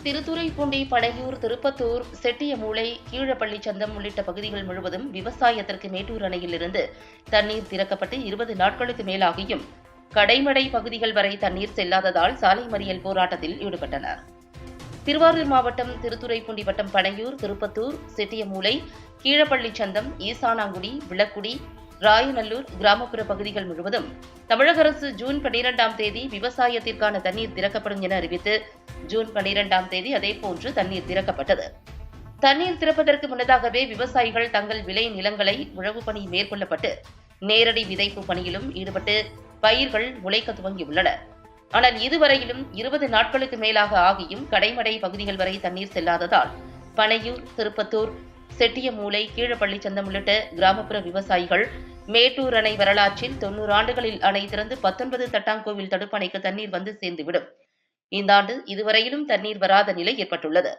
திருத்துறைப்பூண்டி, பனையூர், திருப்பத்தூர், செட்டியமூலை, கீழப்பள்ளிச்சந்தம் உள்ளிட்ட பகுதிகள் முழுவதும் விவசாயத்திற்கு மேட்டூர் அணையிலிருந்து தண்ணீர் திறக்கப்பட்டு 20 நாட்களுக்கு மேலாகியும் கடைமடை பகுதிகள் வரை தண்ணீர் செல்லாததால் சாலை மறியல் போராட்டத்தில் ஈடுபட்டனர். திருவாரூர் மாவட்டம் திருத்துறைப்பூண்டி வட்டம் பனையூர், திருப்பத்தூர், செட்டியமூலை, கீழப்பள்ளிச்சந்தம், ஈசானாங்குடி, விளக்குடி, ராயநல்லூர் கிராமப்புற பகுதிகள் முழுவதும் தமிழக அரசு ஜூன் 12ஆம் தேதி விவசாயத்திற்கான தண்ணீர் திறக்கப்படும் என அறிவித்து ஜூன் 12ஆம் தேதி அதேபோன்று தண்ணீர் திறக்கப்பட்டது. தண்ணீர் திறப்பதற்கு முன்னதாகவே விவசாயிகள் தங்கள் விளை நிலங்களை உழவு பணி மேற்கொள்ளப்பட்டு நேரடி விதைப்பு பணியிலும் ஈடுபட்டு பயிர்கள் முளைக்க துவங்கியுள்ளன. ஆனால் இதுவரையிலும் 20 நாட்களுக்கு மேலாக ஆகியும் கடைமடை பகுதிகள் வரை தண்ணீர் செல்லாததால் பனையூர், திருப்பத்தூர், செட்டியமூலை, கீழப்பள்ளிச்சந்தம் உள்ளிட்ட கிராமப்புற விவசாயிகள் மேட்டூர் அணை வரலாற்றில் 90 ஆண்டுகளில் அணை திறந்து 19 தட்டாங்கோவில் தடுப்பணைக்கு தண்ணீர் வந்து சேர்ந்துவிடும். இந்த ஆண்டு இதுவரையிலும் தண்ணீர் வராத நிலை ஏற்பட்டுள்ளது.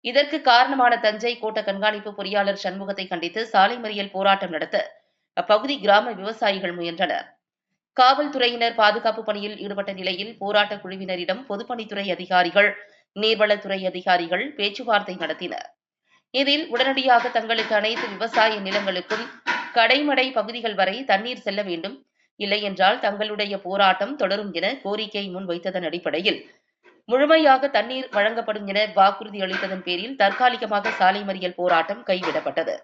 இதற்கு காரணமான தஞ்சை கோட்ட கண்காணிப்பு பொறியாளர் சண்முகத்தை கண்டித்து சாலை மறியல் போராட்டம் நடத்த அப்பகுதி கிராம விவசாயிகள் முயன்றனர். காவல்துறையினர் பாதுகாப்பு பணியில் ஈடுபட்ட நிலையில் போராட்ட குழுவினரிடம் பொதுப்பணித்துறை அதிகாரிகள், நீர்வளத்துறை அதிகாரிகள் பேச்சுவார்த்தை நடத்தினர். இதில் உடனடியாக தங்களுக்கு அனைத்து விவசாய நிலங்களுக்கும் கடைமடை பகுதிகள் வரை தண்ணீர் செல்ல வேண்டும், இல்லையென்றால் தங்களுடைய போராட்டம் தொடரும் என கோரிக்கை முன்வைத்ததன் அடிப்படையில் முழுமையாக தண்ணீர் வழங்கப்படும் என வாக்குறுதி அளித்ததன் பேரில் தற்காலிகமாக சாலை மறியல் போராட்டம் கைவிடப்பட்டது.